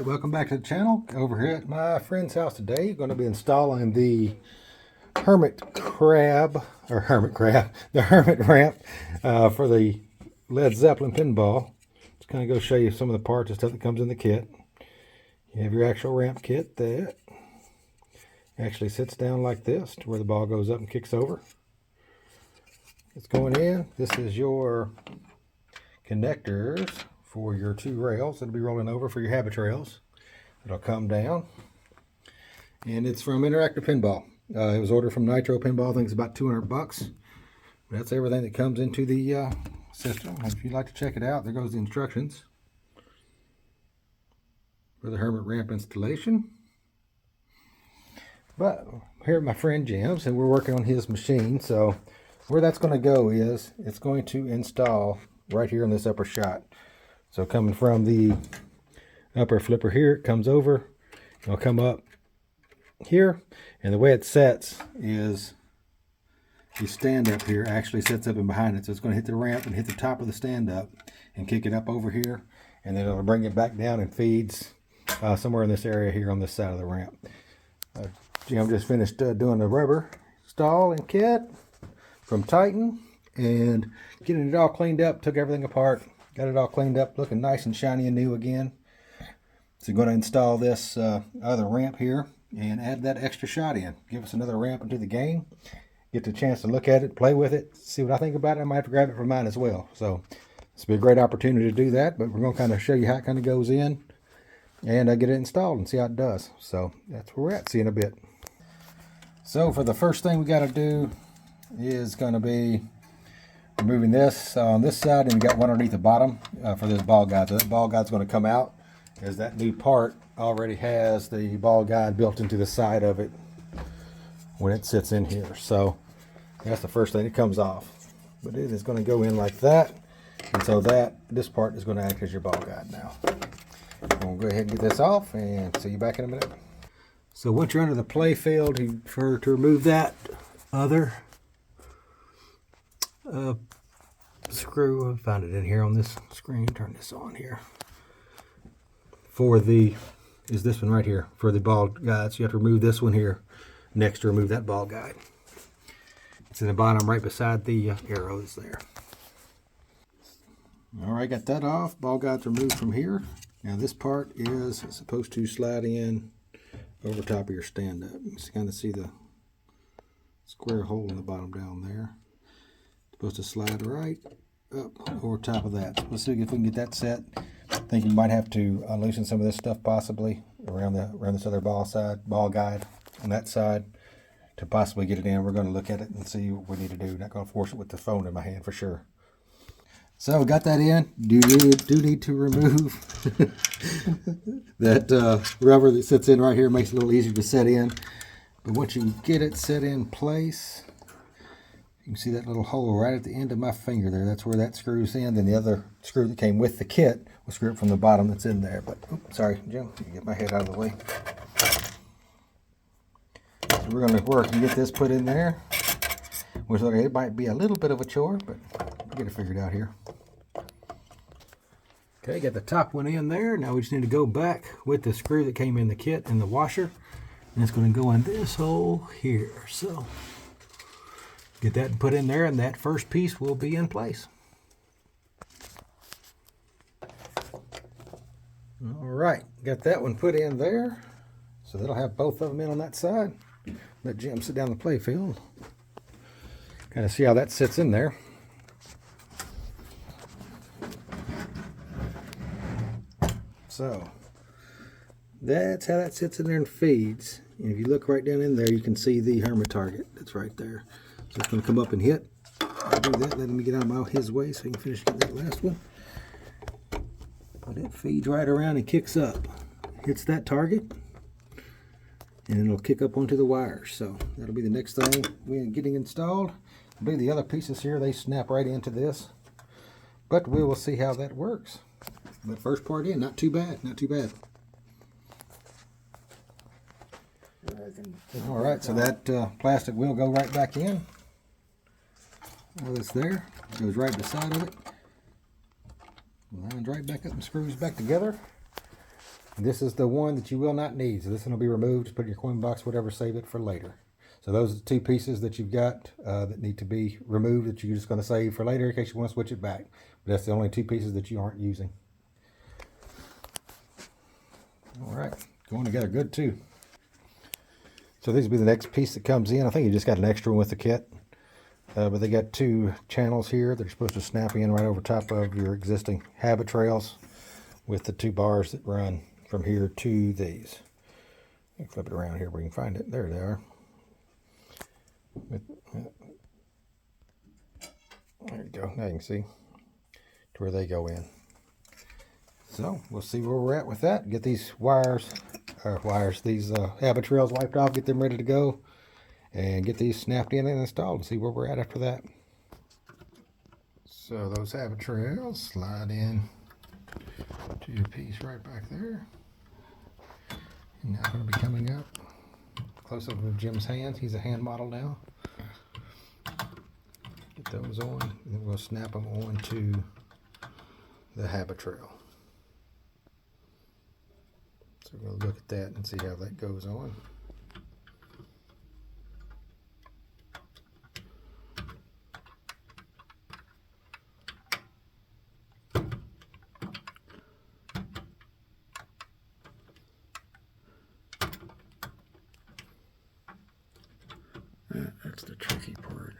welcome back to the channel. Over here at my friend's house today, going to be installing the Hermit Ramp for the Zeppelin pinball. Just kind of go show you some of the parts and stuff that comes in the kit. You have your actual ramp kit that actually sits down like this to where the ball goes up and kicks over. It's going in. This is your connectors for your two rails that'll be rolling over for your habit rails. It'll come down, and it's from Interactive Pinball. It was ordered from Nitro Pinball. I think it's about 200 bucks. That's everything that comes into the system. And if you'd like to check it out, there goes the instructions for the Hermit Ramp installation. But here at my friend Jim's, and we're working on his machine. So where that's going to go is it's going to install right here in this upper shot. So coming from the upper flipper here, it comes over, it'll come up here, and the way it sets is the stand up here actually sets up and behind it. So it's going to hit the ramp and hit the top of the stand up and kick it up over here, and then it'll bring it back down and feeds somewhere in this area here on this side of the ramp. Jim just finished doing the rubber install and kit from Titan and getting it all cleaned up, took everything apart. Got it all cleaned up, looking nice and shiny and new again. So I'm going to install this other ramp here and add that extra shot in. Give us another ramp into the game. Get the chance to look at it, play with it, see what I think about it. I might have to grab it for mine as well. So this will be a great opportunity to do that, but we're going to kind of show you how it kind of goes in and get it installed and see how it does. So that's where we're at. See you in a bit. So for the first thing we got to do is going to be removing this on this side, and we got one underneath the bottom for this ball guide. So that ball guide's going to come out, as that new part already has the ball guide built into the side of it when it sits in here. So that's the first thing that comes off. But it is going to go in like that, and so this part is going to act as your ball guide now. We'll go ahead and get this off and see you back in a minute. So once you're under the play field, to remove that other screw, I found it in here on this screen. Turn this on here. Is this one right here for the ball guide. So you have to remove this one here next to remove that ball guide. It's in the bottom right beside the arrow that's there. All right, got that off. Ball guide's removed from here. Now this part is supposed to slide in over top of your stand up. You can kind of see the square hole in the bottom down there. Supposed to slide right up over top of that. So let's see if we can get that set. I think you might have to loosen some of this stuff possibly around this other ball guide on that side to possibly get it in. We're going to look at it and see what we need to do. Not going to force it with the phone in my hand for sure. So we got that in. Do need to remove that rubber that sits in right here. Makes it a little easier to set in. But once you get it set in place, you can see that little hole right at the end of my finger there. That's where that screws in. Then the other screw that came with the kit will screw it from the bottom that's in there. But, oops, sorry, Jim, get my head out of the way. So we're going to work and get this put in there. Which, okay, it might be a little bit of a chore, but we'll get it figured out here. Okay, got the top one in there. Now we just need to go back with the screw that came in the kit and the washer. And it's going to go in this hole here. So get that put in there, and that first piece will be in place. All right, got that one put in there. So that'll have both of them in on that side. Let Jim sit down the play field. Kind of see how that sits in there. So that's how that sits in there and feeds. And if you look right down in there, you can see the Hermit target that's right there. So it's going to come up and hit. I'll do that, letting me get out of his way so he can finish getting that last one. But it feeds right around and kicks up. Hits that target, and it'll kick up onto the wires. So that'll be the next thing we're getting installed. I believe the other pieces here, they snap right into this. But we will see how that works. But first part in, not too bad, not too bad. All right, so that plastic will go right back in. Well, it's there. It goes right beside of it. Lines right back up and screws back together. This is the one that you will not need. So this one will be removed. Just put it in your coin box, whatever, save it for later. So those are the two pieces that you've got that need to be removed that you're just going to save for later in case you want to switch it back. But that's the only two pieces that you aren't using. All right, going together good too. So these will be the next piece that comes in. I think you just got an extra one with the kit. But they got two channels here that are supposed to snap in right over top of your existing habit trails with the two bars that run from here to these. Let me flip it around here where you can find it. There they are. There you go. Now you can see to where they go in. So we'll see where we're at with that. Get these these habit trails wiped off, get them ready to go, and get these snapped in and installed and see where we're at after that. So those habit trails slide in to your piece right back there. And now going to be coming up close up with Jim's hands. He's a hand model now. Get those on, and then we'll snap them onto the habit trail. So we're going to look at that and see how that goes on. That's the tricky part.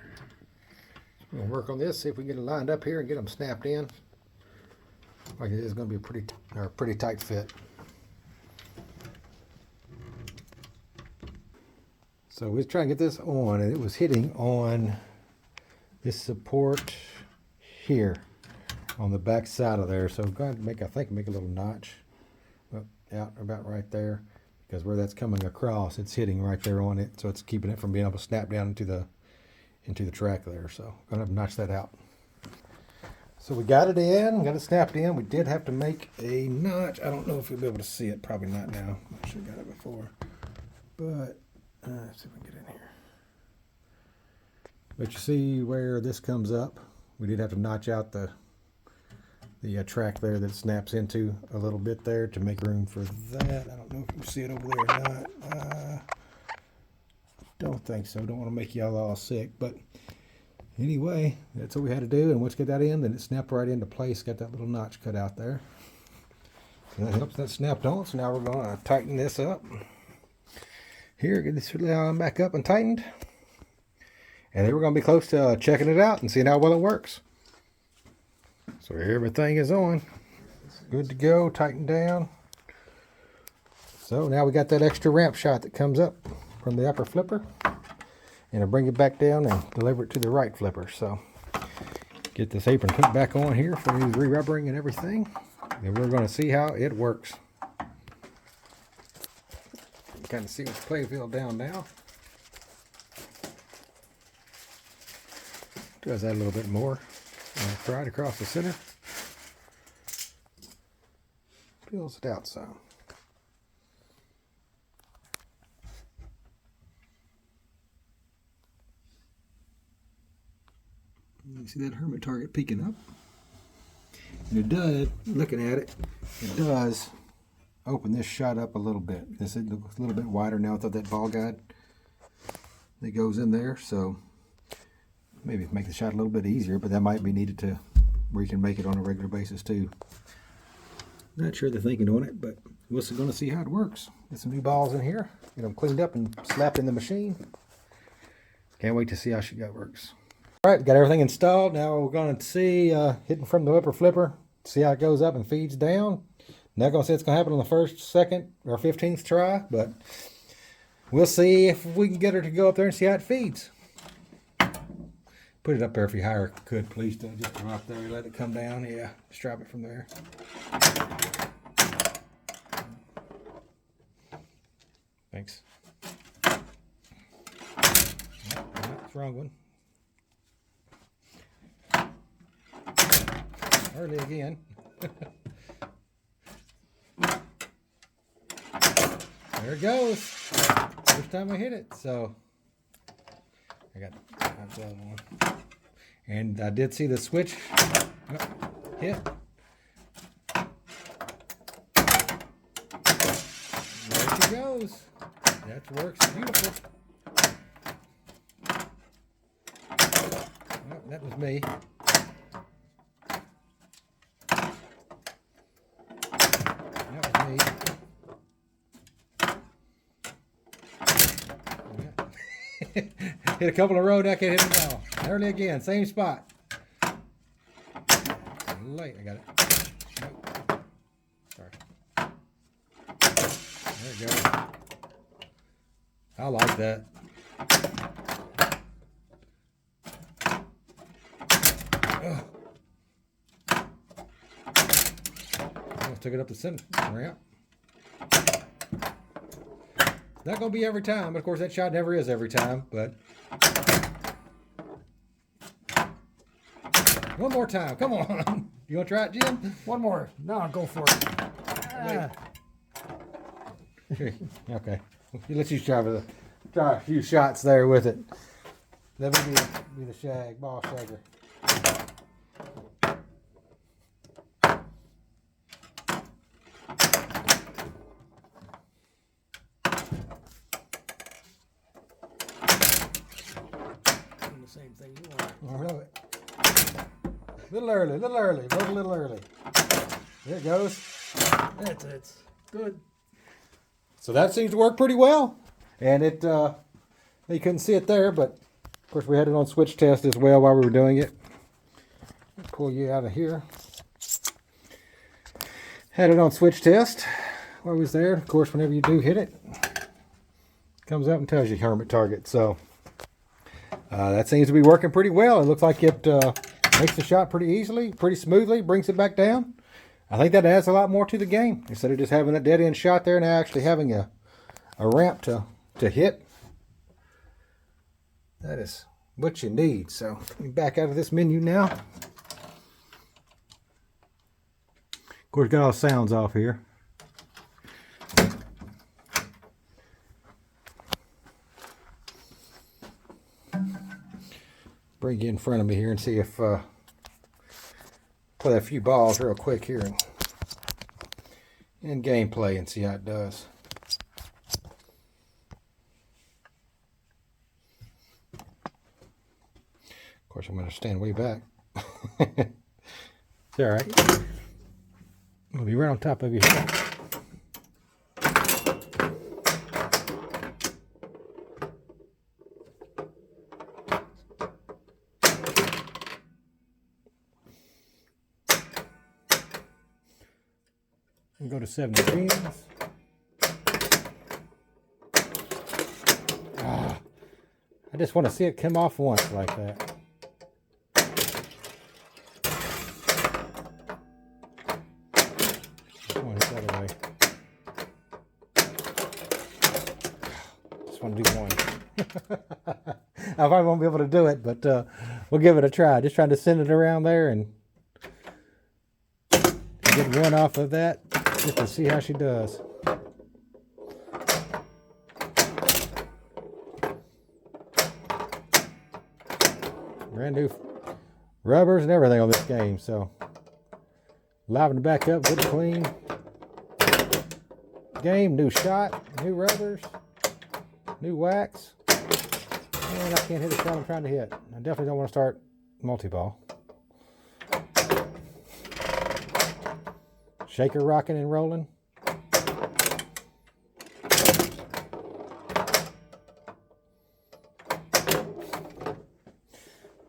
We're going to work on this, see if we can get it lined up here and get them snapped in. Like it is going to be a pretty tight fit. So we was trying to get this on, and it was hitting on this support here on the back side of there. So I'm going to make a little notch out about right there, because where that's coming across, it's hitting right there on it, so it's keeping it from being able to snap down into the track there. So I'm going to notch that out. So we got it in, got it snapped in. We did have to make a notch. I don't know if you'll be able to see it. Probably not now. I should have got it before, but. Let's see if we can get in here. But you see where this comes up? We did have to notch out the track there that it snaps into a little bit there to make room for that. I don't know if you see it over there or not. Don't think so. Don't want to make y'all all sick. But anyway, that's what we had to do. And once you get that in, then it snapped right into place. Got that little notch cut out there. And that helps that snapped on. So now we're going to tighten this up. Here, get this back up and tightened. And then we're going to be close to checking it out and seeing how well it works. So everything is on. Good to go, tightened down. So now we got that extra ramp shot that comes up from the upper flipper. And I'll bring it back down and deliver it to the right flipper. So get this apron put back on here for the re-rubbering and everything. And we're going to see how it works. Kind of see the playfield down now. Does that a little bit more. Right across the center. Peels it out some. You see that Hermit target peeking up? And it does, looking at it, it does open this shot up a little bit. This looks a little bit wider now without that ball guide that goes in there, so maybe make the shot a little bit easier, but that might be needed to where you can make it on a regular basis too. Not sure they're thinking on it, but we're going to see how it works. Get some new balls in here, get them cleaned up and slapped in the machine. Can't wait to see how that works. All right, got everything installed. Now we're going to see hitting from the upper flipper, see how it goes up and feeds down. Not going to say it's going to happen on the first, second, or 15th try, but we'll see if we can get her to go up there and see how it feeds. Put it up there if you hire could, please. Don't just go up there and let it come down. Yeah, just drop it from there. Thanks. That's the wrong one. Early again. There it goes. First time I hit it, so I got the other one. And I did see the switch hit. he goes. That works beautiful. Well, that was me. That was me. Hit a couple in a row, I can't hit them all. Early again, same spot. Late, I got it. Nope. Sorry. There we go. I like that. Ugh. Almost took it up the center ramp. Not going to be every time, but of course that shot never is every time, but one more time, come on. You want to try it, Jim? One more. No, I'll go for it. Ah. Okay. Let's you try a few shots there with it. Let me be the shag, ball shaker. Same thing you want. Oh, really? Little early, both a little early. There it goes. It's good. So that seems to work pretty well. And it, you couldn't see it there, but of course we had it on switch test as well while we were doing it. Pull you out of here. Had it on switch test while I was there. Of course, whenever you do hit it, it comes up and tells you Hermit target. So that seems to be working pretty well. It looks like it makes the shot pretty easily, pretty smoothly, brings it back down. I think that adds a lot more to the game. Instead of just having that dead end shot there, now actually having a ramp to hit. That is what you need. So let me back out of this menu now. Of course, got all the sounds off here. Bring you in front of me here and see if play a few balls real quick here in gameplay and see how it does. Of course, I'm going to stand way back. It's all right. I'll be right on top of you here. And go to 17s. I just want to see it come off once like that. Just want to do one. I probably won't be able to do it, but we'll give it a try. Just trying to send it around there and get one off of that just to see how she does. Brand new rubbers and everything on this game, so liven it back up, good and clean. Game, new shot, new rubbers, new wax, and I can't hit the shot I'm trying to hit. I definitely don't want to start multi-ball. Shaker rocking and rolling.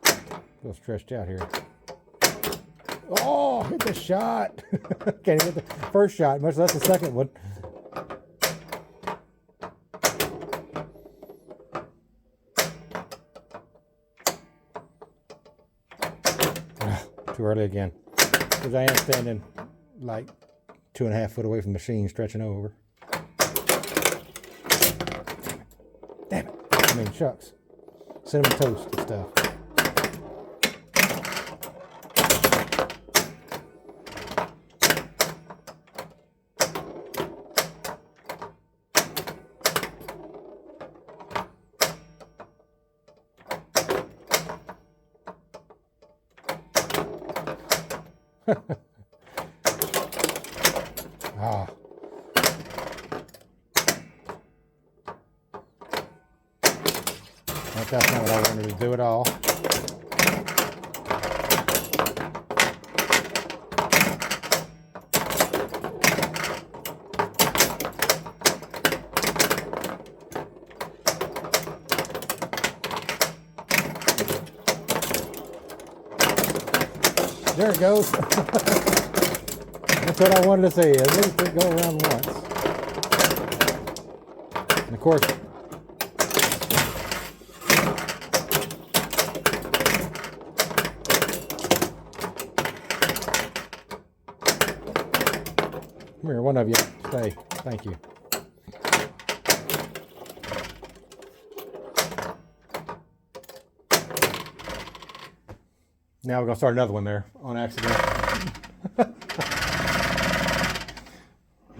A little stretched out here. Oh, hit the shot. Can't hit the first shot, much less the second one. Too early again. Because I am standing like 2.5 foot away from the machine, stretching over. Damn it. I mean, shucks. Cinnamon toast and stuff. But that's not what I wanted to do at all. There it goes. That's what I wanted to see. At least it go around once. And of course, come here, one of you. Stay. Thank you. Now we're going to start another one there on accident.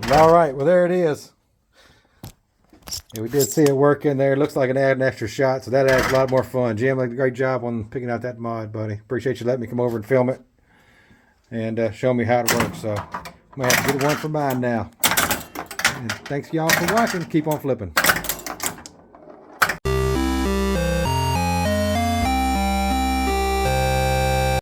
All right, well, there it is. Yeah, we did see it working there. It looks like it added an extra shot, so that adds a lot more fun. Jim, did a great job on picking out that mod, buddy. Appreciate you letting me come over and film it and show me how it works. So I'm going to have to get one for mine now. And thanks, y'all, for watching. Keep on flipping.